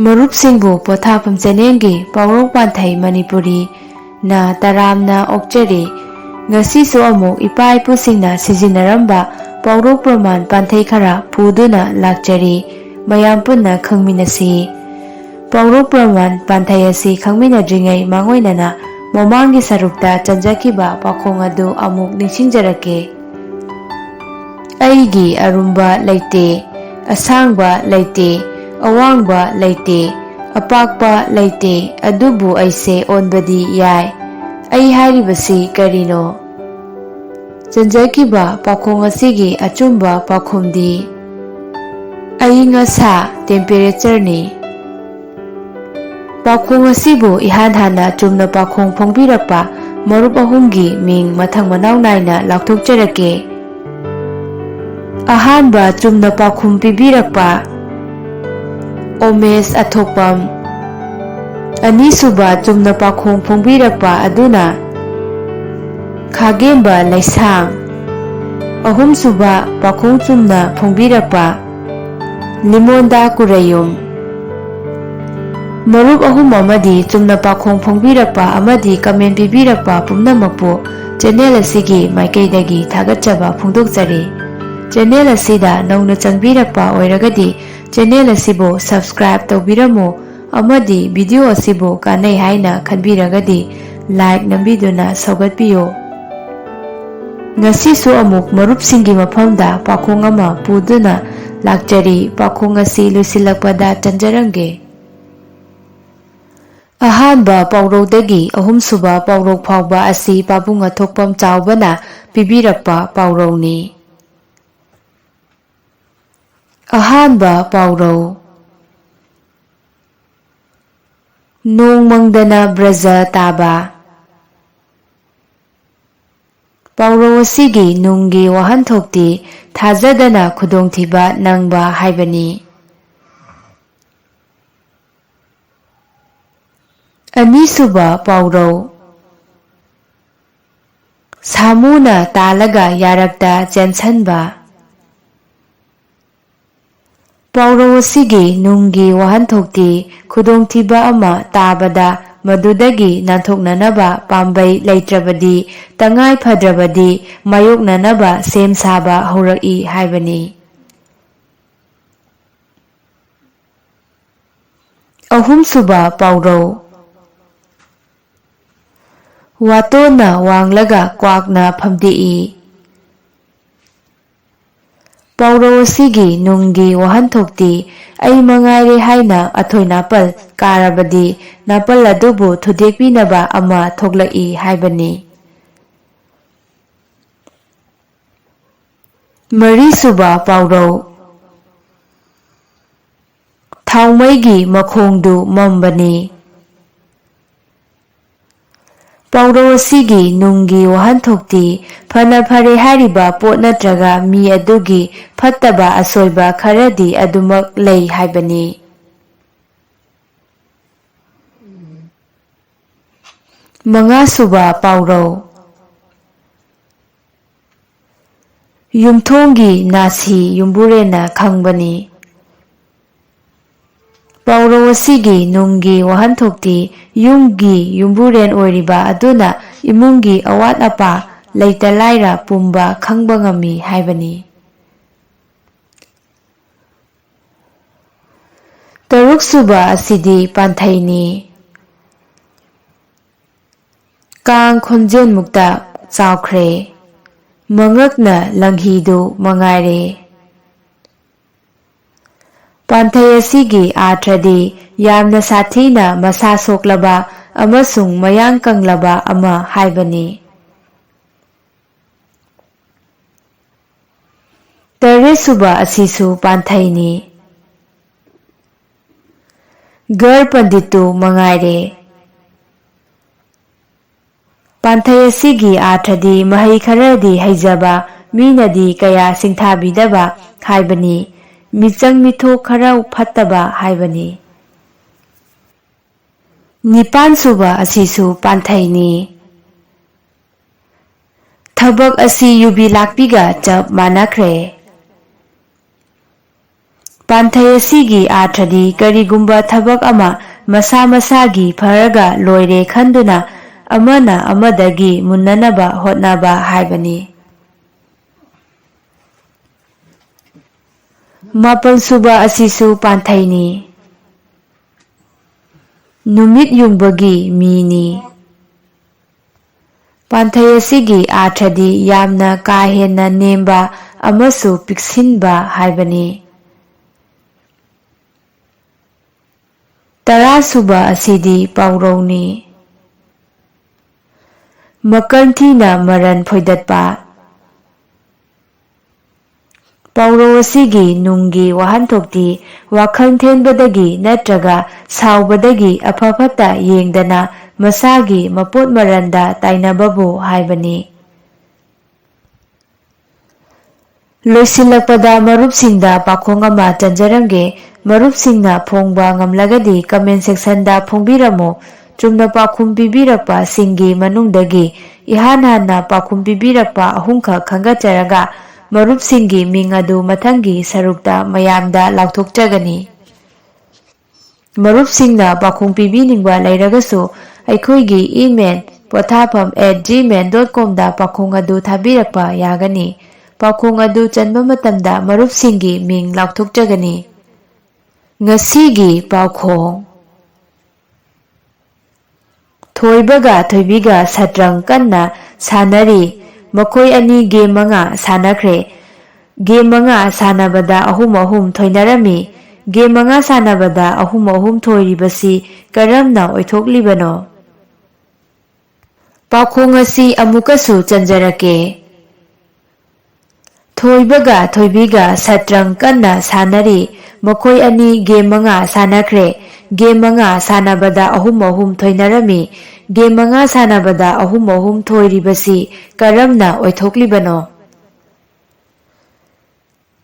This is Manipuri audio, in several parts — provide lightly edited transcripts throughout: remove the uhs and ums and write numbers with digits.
ꯃꯔꯨꯞꯁꯤꯡꯕꯨ ꯄꯣꯊꯥꯐꯝ ꯆꯦꯅꯦꯜꯒꯤ ꯄꯥꯎꯔꯧ ꯄꯥꯟꯊꯩ ꯃꯅꯤꯄꯨꯔꯤ ꯅ ꯇꯔꯥꯝꯅ ꯑꯣꯛꯆꯔꯤ꯫ ꯉꯁꯤꯁꯨ ꯑꯃꯨꯛ ꯏꯄꯥ ꯏꯄꯨꯁꯤꯡꯅ ꯁꯤꯖꯤꯟꯅꯔꯝꯕ ꯄꯥꯎꯔꯧ ꯄ꯭ꯔꯃꯥꯟ ꯄꯥꯟꯊꯩ ꯈꯔ ꯄꯨꯗꯨꯅ ꯂꯥꯛꯆꯔꯤ꯫ ꯃꯌꯥꯝ ꯄꯨꯟꯅ ꯈꯪꯃꯤꯟꯅꯁꯤ꯫ ꯄꯥꯎꯔꯧ ꯄ꯭ꯔꯃꯥꯟ ꯄꯥꯟꯊꯩ ꯑꯁꯤ ꯈꯪꯃꯤꯟꯅꯗ꯭ꯔꯤꯉꯩ ꯃꯥꯡꯑꯣꯏꯅꯅ ꯃꯃꯥꯡꯒꯤ ꯁꯔꯨꯛꯇ ꯆꯟꯖꯈꯤꯕ ꯄꯥꯎꯈꯣꯡ ꯑꯗꯨ ꯑꯃꯨꯛ ꯅꯤꯡꯁꯤꯡꯖꯔꯛꯀꯦ꯫ ꯑꯩꯒꯤ ꯑꯔꯨꯝꯕ ꯂꯩꯇꯦ, ꯑꯁꯥꯡꯕ ꯂꯩꯇꯦ, ꯑꯋꯥꯡꯕ ꯂꯩꯇꯦ, ꯑꯄꯥꯛꯄ ꯂꯩꯇꯦ, ꯑꯗꯨꯕꯨ ꯑꯩꯁꯦ ꯑꯣꯟꯕꯗꯤ ꯌꯥꯏ꯫ ꯑꯩ ꯍꯥꯏꯔꯤꯕꯁꯤ ꯀꯔꯤꯅꯣ? ꯆꯟꯖꯈꯤꯕ ꯄꯥꯎꯈꯣꯡ ꯑꯁꯤꯒꯤ ꯑꯆꯨꯝꯕ ꯄꯥꯎꯈꯨꯝꯗꯤ ꯑꯏꯪ ꯑꯁꯥ ꯇꯦꯝꯄꯦꯔꯦꯆꯔꯅꯤ꯫ ꯄꯥꯎꯈꯣꯡ ꯑꯁꯤꯕꯨ ꯏꯍꯥꯟ ꯍꯥꯟꯅ ꯆꯨꯝꯅ ꯄꯥꯎꯈꯣꯡ ꯐꯣꯡꯕꯤꯔꯛꯄ ꯃꯔꯨꯞ ꯑꯍꯨꯝꯒꯤ ꯃꯤꯡ ꯃꯊꯪ ꯃꯅꯥꯎ ꯅꯥꯏꯅ ꯂꯥꯎꯊꯣꯛꯆꯔꯛꯀꯦ꯫ ꯑꯍꯥꯟꯕ ꯆꯨꯝꯅ ꯄꯥꯎꯈꯨꯝ ꯄꯤꯕꯤꯔꯛꯄ ꯑꯣꯃꯦꯁ ꯑꯊꯣꯛꯄꯝ꯫ ꯑꯅꯤꯁꯨꯕ ꯆꯨꯝꯅ ꯄꯥꯎꯈꯣꯡ ꯐꯣꯡꯕꯤꯔꯛꯄ ꯑꯗꯨꯅ ꯈꯥꯒꯦꯝꯕ ꯂꯩꯁꯥꯡ꯫ ꯑꯍꯨꯝꯁꯨꯕ ꯄꯥꯎꯈꯣꯡ ꯆꯨꯝꯅ ꯐꯣꯡꯕꯤꯔꯛꯄ ꯂꯤꯃꯣꯟꯗꯥ ꯀꯨꯔꯩꯌꯨꯝ꯫ ꯃꯔꯨꯞ ꯑꯍꯨꯝ ꯑꯃꯗꯤ ꯆꯨꯝꯅ ꯄꯥꯎꯈꯣꯡ ꯐꯣꯡꯕꯤꯔꯛꯄ ꯑꯃꯗꯤ ꯀꯃꯦꯟ ꯄꯤꯕꯤꯔꯛꯄ ꯄꯨꯝꯅꯃꯛꯄꯨ ꯆꯦꯅꯦꯜ ꯑꯁꯤꯒꯤ ꯃꯥꯏꯀꯩꯗꯒꯤ ꯊꯥꯒꯠꯆꯕ ꯐꯣꯡꯗꯣꯛꯆꯔꯤ꯫ ꯆꯦꯅꯦꯜ ꯑꯁꯤꯗ ꯅꯧꯅ ꯆꯪꯕꯤꯔꯛꯄ ꯑꯣꯏꯔꯒꯗꯤ ꯆꯦꯅꯦꯜ ꯑꯁꯤꯕꯨ ꯁꯕꯁꯀ꯭ꯔꯥꯏꯕ ꯇꯧꯕꯤꯔꯝꯃꯨ ꯑꯃꯗꯤ ꯚꯤꯗꯤꯑꯣ ꯑꯁꯤꯕꯨ ꯀꯥꯟꯅꯩ ꯍꯥꯏꯅ ꯈꯟꯕꯤꯔꯒꯗꯤ ꯂꯥꯏꯛ ꯅꯝꯕꯤꯗꯨꯅ ꯁꯧꯒꯠꯄꯤꯌꯨ꯫ ꯉꯁꯤꯁꯨ ꯑꯃꯨꯛ ꯃꯔꯨꯞꯁꯤꯡꯒꯤ ꯃꯐꯝꯗ ꯄꯥꯎꯈꯣꯡ ꯑꯃ ꯄꯨꯗꯨꯅ ꯂꯥꯛꯆꯔꯤ꯫ ꯄꯥꯎꯈꯣꯡ ꯑꯁꯤ ꯂꯣꯏꯁꯤꯜꯂꯛꯄꯗ ꯆꯟꯖꯔꯝꯒꯦ꯫ ꯑꯍꯥꯟꯕ ꯄꯥꯎꯔꯧꯗꯒꯤ ꯑꯍꯨꯝꯁꯨꯕ ꯄꯥꯎꯔꯧ ꯐꯥꯎꯕ ꯑꯁꯤ ꯄꯥꯕꯨꯡ ꯑꯊꯣꯛꯄꯝ ꯆꯥꯎꯕꯅ ꯄꯤꯕꯤꯔꯛꯄ ꯄꯥꯎꯔꯧꯅꯤ꯫ ꯑꯍꯥꯟꯕ ꯄꯥꯎꯔꯧ ꯅꯣꯡ ꯃꯪꯗꯅ ꯕ꯭ꯔꯖ ꯇꯥꯕ꯫ ꯄꯥꯎꯔꯧ ꯑꯁꯤꯒꯤ ꯅꯨꯡꯒꯤ ꯋꯥꯍꯟꯊꯣꯛꯇꯤ ꯊꯥꯖꯗꯅ ꯈꯨꯗꯣꯡꯊꯤꯕ ꯅꯪꯕ ꯍꯥꯏꯕꯅꯤ꯫ ꯑꯅꯤꯁꯨꯕ ꯄꯥꯎꯔꯧ ꯁꯥꯃꯨꯅ ꯇꯥꯜꯂꯒ ꯌꯥꯔꯛꯇ ꯆꯦꯟꯁꯟꯕ꯫ ꯄꯥꯎꯔꯧ ꯑꯁꯤꯒꯤ ꯅꯨꯡꯒꯤ ꯋꯥꯍꯟꯊꯣꯛꯇꯤ ꯈꯨꯗꯣꯡꯊꯤꯕ ꯑꯃ ꯇꯥꯕꯗ ꯃꯗꯨꯗꯒꯤ ꯅꯥꯟꯊꯣꯛꯅꯅꯕ ꯄꯥꯝꯕꯩ ꯂꯩꯇ꯭ꯔꯕꯗꯤ ꯇꯉꯥꯏ ꯐꯗ꯭ꯔꯕꯗꯤ ꯃꯥꯌꯣꯛꯅꯅꯕ ꯁꯦꯝ ꯁꯥꯕ ꯍꯧꯔꯛꯏ ꯍꯥꯏꯕꯅꯤ꯫ ꯑꯍꯨꯝꯁꯨꯕ ꯄꯥꯎꯔꯧ ꯋꯥꯇꯣꯟꯅ ꯋꯥꯡꯂꯒ ꯀ꯭ꯋꯥꯛꯅ ꯐꯝꯗꯦꯛꯏ꯫ ꯄꯥꯎꯔꯧ ꯑꯁꯤꯒꯤ ꯅꯨꯡꯒꯤ ꯋꯥꯍꯟꯊꯣꯛꯇꯤ ꯑꯩ ꯃꯉꯥꯏꯔꯦ ꯍꯥꯏꯅ ꯑꯊꯣꯏ ꯅꯥꯄꯜ ꯀꯥꯔꯕꯗꯤ ꯅꯥꯄꯜ ꯑꯗꯨꯕꯨ ꯊꯨꯗꯦꯛꯄꯤꯅꯕ ꯑꯃ ꯊꯣꯛꯂꯛꯏ ꯍꯥꯏꯕꯅꯤ꯫ ꯃꯔꯤꯁꯨꯕ ꯄꯥꯎꯔꯧ ꯊꯥꯎꯃꯩꯒꯤ ꯃꯈꯣꯡꯗꯨ ꯃꯝꯕꯅꯤ꯫ ꯄꯥꯎꯔꯧ ꯑꯁꯤꯒꯤ ꯅꯨꯡꯒꯤ ꯋꯥꯍꯟꯊꯣꯛꯇꯤ ꯐꯅ ꯐꯔꯦ ꯍꯥꯏꯔꯤꯕ ꯄꯣꯠ ꯅꯠꯇ꯭ꯔꯒ ꯃꯤ ꯑꯗꯨꯒꯤ ꯐꯠꯇꯕ ꯑꯁꯣꯏꯕ ꯈꯔꯗꯤ ꯑꯗꯨꯃꯛ ꯂꯩ ꯍꯥꯏꯕꯅꯤ꯫ ꯃꯉꯥꯁꯨꯕ ꯄꯥꯎꯔꯧ ꯌꯨꯝꯊꯣꯡꯒꯤ ꯅꯥꯁꯤ ꯌꯨꯝꯕꯨꯔꯦꯟꯅ ꯈꯪꯕꯅꯤ꯫ ꯄꯥꯎꯔꯧ ꯑꯁꯤꯒꯤ ꯅꯨꯡꯒꯤ ꯋꯥꯍꯟꯊꯣꯛꯇꯤ ꯌꯨꯝꯒꯤ ꯌꯨꯝꯕꯨꯔꯦꯟ ꯑꯣꯏꯔꯤꯕ ꯑꯗꯨꯅ ꯏꯃꯨꯡꯒꯤ ꯑꯋꯥꯠ ꯑꯄꯥ ꯂꯩꯇ ꯂꯥꯏꯔ ꯄꯨꯝꯕ ꯈꯪꯕ ꯉꯝꯃꯤ ꯍꯥꯏꯕꯅꯤ꯫ ꯇꯔꯨꯛꯁꯨꯕ ꯑꯁꯤꯗꯤ ꯄꯥꯟꯊꯩꯅꯤ꯫ ꯀꯥꯡ ꯈꯣꯟꯖꯦꯜꯃꯨꯛꯇ ꯆꯥꯎꯈ꯭ꯔꯦ, ꯃꯉꯛꯅ ꯂꯪꯍꯤꯗꯨ ꯃꯉꯥꯏꯔꯦ꯫ ꯄꯥꯟꯊꯩ ꯑꯁꯤꯒꯤ ꯑꯥꯔꯊꯗꯤ ꯌꯥꯝꯅ ꯁꯥꯊꯤꯅ ꯃꯁꯥ ꯁꯣꯛꯂꯕ ꯑꯃꯁꯨꯡ ꯃꯌꯥꯡ ꯀꯪꯂꯕ ꯑꯃ ꯍꯥꯏꯕꯅꯤ꯫ ꯇꯔꯦꯠꯁꯨꯕ ꯑꯁꯤꯁꯨ ꯄꯥꯟꯊꯩꯅꯤ꯫ ꯒꯔ ꯄꯟꯗꯤꯠꯇꯨ ꯃꯉꯥꯏꯔꯦ꯫ ꯄꯥꯟꯊꯩ ꯑꯁꯤꯒꯤ ꯑꯥꯔꯊꯗꯤ ꯃꯍꯩ ꯈꯔꯗꯤ ꯍꯩꯖꯕ ꯃꯤꯅꯗꯤ ꯀꯌꯥ ꯁꯤꯡꯊꯥꯕꯤꯗꯕ ꯍꯥꯏꯕꯅꯤ꯫ ꯃꯤꯆꯪ ꯃꯤꯊꯣꯛ ꯈꯔ ꯐꯠꯇꯕ ꯍꯥꯏꯕꯅꯤ꯫ ꯅꯤꯄꯥꯟꯁꯨꯕ ꯑꯁꯤꯁꯨ ꯄꯥꯟꯊꯩꯅꯤ꯫ ꯊꯕꯛ ꯑꯁꯤ ꯌꯨꯕꯤ ꯂꯥꯛꯄꯤꯒ ꯆꯞ ꯃꯥꯟꯅꯈ꯭ꯔꯦ꯫ ꯄꯥꯟꯊꯩ ꯑꯁꯤꯒꯤ ꯑꯥꯔꯊꯗꯤ ꯀꯔꯤꯒꯨꯝꯕ ꯊꯕꯛ ꯑꯃ ꯃꯁꯥ ꯃꯁꯥꯒꯤ ꯐꯔꯒ ꯂꯣꯏꯔꯦ ꯈꯟꯗꯨꯅ ꯑꯃꯅ ꯑꯃꯗꯒꯤ ꯃꯨꯟꯅꯅꯕ ꯍꯣꯠꯅꯕ ꯍꯥꯏꯕꯅꯤ꯫ ꯃꯥꯄꯜꯁꯨꯕ ꯑꯁꯤꯁꯨ ꯄꯥꯟꯊꯩꯅꯤ꯫ ꯅꯨꯃꯤꯠ ꯌꯨꯡꯕꯒꯤ ꯃꯤꯅꯤ꯫ ꯄꯥꯟꯊꯩ ꯑꯁꯤꯒꯤ ꯑꯥꯔꯊꯗꯤ ꯌꯥꯝꯅ ꯀꯥ ꯍꯦꯟꯅ ꯅꯦꯝꯕ ꯑꯃꯁꯨ ꯄꯤꯛꯁꯤꯟꯕ ꯍꯥꯏꯕꯅꯤ꯫ ꯇꯔꯥꯁꯨꯕ ꯑꯁꯤꯗꯤ ꯄꯥꯎꯔꯧꯅꯤ꯫ ꯃꯀꯜ ꯊꯤꯅ ꯃꯔꯟ ꯐꯣꯏꯗꯠꯄ꯫ ꯄꯥꯎꯔꯧ ꯑꯁꯤꯒꯤ ꯅꯨꯡꯒꯤ ꯋꯥꯍꯟꯊꯣꯛꯇꯤ ꯋꯥꯈꯜ ꯊꯦꯟꯕꯗꯒꯤ ꯅꯠꯇ꯭ꯔꯒ ꯁꯥꯎꯕꯗꯒꯤ ꯑꯐ ꯐꯠꯇ ꯌꯦꯡꯗꯅ ꯃꯁꯥꯒꯤ ꯃꯄꯣꯠ ꯃꯔꯟꯗ ꯇꯥꯏꯅꯕꯕꯨ ꯍꯥꯏꯕꯅꯤ꯫ ꯂꯣꯏꯁꯤꯜꯂꯛꯄꯗ ꯃꯔꯨꯞꯁꯤꯡꯗ ꯄꯥꯎꯈꯣꯡ ꯑꯃ ꯆꯟꯖꯔꯝꯒꯦ꯫ ꯃꯔꯨꯞꯁꯤꯡꯅ ꯐꯣꯡꯕ ꯉꯝꯂꯒꯗꯤ ꯀꯃꯦꯟ ꯁꯦꯛꯁꯟꯗ ꯐꯣꯡꯕꯤꯔꯝꯃꯨ꯫ ꯆꯨꯝꯅ ꯄꯥꯎꯈꯨꯝ ꯄꯤꯕꯤꯔꯛꯄ ꯁꯤꯡꯒꯤ ꯃꯅꯨꯡꯗꯒꯤ ꯏꯍꯥꯟ ꯍꯥꯟꯅ ꯄꯥꯎꯈꯨꯝ ꯄꯤꯕꯤꯔꯛꯄ 3ꯈꯛ ꯈꯟꯒꯠꯆꯔꯒ ꯃꯔꯨꯞꯁꯤꯡꯒꯤ ꯃꯤꯡ ꯑꯗꯨꯃꯊꯪꯒꯤ ꯁꯔꯨꯛꯇ ꯃꯌꯥꯝꯗ ꯂꯥꯎꯊꯣꯛꯆꯒꯅꯤ꯫ ꯃꯔꯨꯞꯁꯤꯡꯅ ꯄꯥꯎꯈꯨꯝ ꯄꯤꯕꯤꯅꯤꯡꯕ ꯂꯩꯔꯒꯁꯨ ꯑꯩꯈꯣꯏꯒꯤ ꯏꯃꯦꯜ pothapam@gmail.com ꯗ ꯄꯥꯎꯈꯨꯝ ꯑꯗꯨ ꯊꯥꯕꯤꯔꯛꯄ ꯌꯥꯒꯅꯤ꯫ ꯄꯥꯎꯈꯨꯝ ꯑꯗꯨ ꯆꯟꯕ ꯃꯇꯝꯗ ꯃꯔꯨꯞꯁꯤꯡꯒꯤ ꯃꯤꯡ ꯂꯥꯎꯊꯣꯛꯆꯒꯅꯤ꯫ ꯉꯁꯤꯒꯤ ꯄꯥꯎꯈꯣꯡ: ꯊꯣꯏꯕꯒ ꯊꯣꯏꯕꯤꯒ ꯁꯇ꯭ꯔꯪ ꯀꯟꯅ ꯁꯥꯟꯅꯔꯤ꯫ ꯃꯈꯣꯏ ꯑꯅꯤ ꯒꯦꯝ 5 ꯁꯥꯟꯅꯈ꯭ꯔꯦ꯫ ꯒꯦꯝ 5 ꯁꯥꯟꯅꯕꯗ 3-3 ꯊꯣꯏꯅꯔꯝꯃꯤ꯫ ꯒꯦꯝ 5 ꯁꯥꯟꯅꯕꯗ 3-3 ꯊꯣꯏꯔꯤꯕꯁꯤ ꯀꯔꯝꯅ ꯑꯣꯏꯊꯣꯛꯂꯤꯕꯅꯣ? ꯄꯥꯎꯈꯣꯡ ꯑꯁꯤ ꯑꯃꯨꯛꯀꯁꯨ ꯆꯟꯖꯔꯛꯀꯦ꯫ ꯊꯣꯏꯕꯒ ꯊꯣꯏꯕꯤꯒ ꯁꯇ꯭ꯔꯪ ꯀꯟꯅ ꯁꯥꯟꯅꯔꯤ꯫ ꯃꯈꯣꯏ ꯑꯅꯤ ꯒꯦꯝ 5 ꯁꯥꯟꯅꯈ꯭ꯔꯦ꯫ ꯒꯦꯝ 5 ꯁꯥꯟꯅꯕꯗ 3-3 ꯊꯣꯏꯅꯔꯝꯃꯤ꯫ ꯒꯦꯝ 5 ꯁꯥꯟꯅꯕꯗ 3-3 ꯊꯣꯏꯔꯤꯕꯁꯤ ꯀꯔꯝꯅ ꯑꯣꯏꯊꯣꯛꯂꯤꯕꯅꯣ?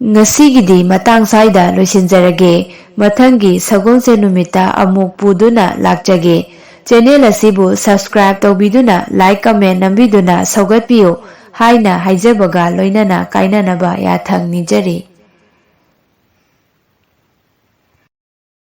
ꯉꯁꯤꯒꯤꯗꯤ ꯃꯇꯥꯡ ꯁ꯭ꯋꯥꯏꯗ ꯂꯣꯏꯁꯤꯟꯖꯔꯒꯦ꯫ ꯃꯊꯪꯒꯤ ꯁꯒꯣꯜꯁꯦꯟ ꯅꯨꯃꯤꯠꯇ ꯑꯃꯨꯛ ꯄꯨꯗꯨꯅ ꯂꯥꯛꯆꯒꯦ꯫ ꯆꯦꯅꯦꯜ ꯑꯁꯤꯕꯨ ꯁꯕꯁꯀ꯭ꯔꯥꯏꯕ ꯇꯧꯕꯤꯗꯨꯅ ꯂꯥꯏꯛ ꯀꯃꯦꯟ ꯅꯝꯕꯤꯗꯨꯅ ꯁꯧꯒꯠꯄꯤꯌꯨ ꯍꯥꯏꯅ ꯍꯥꯏꯖꯕꯒ ꯂꯣꯏꯅꯅ ꯀꯥꯏꯅꯅꯕ ꯌꯥꯊꯪ ꯅꯤꯖꯔꯤ꯫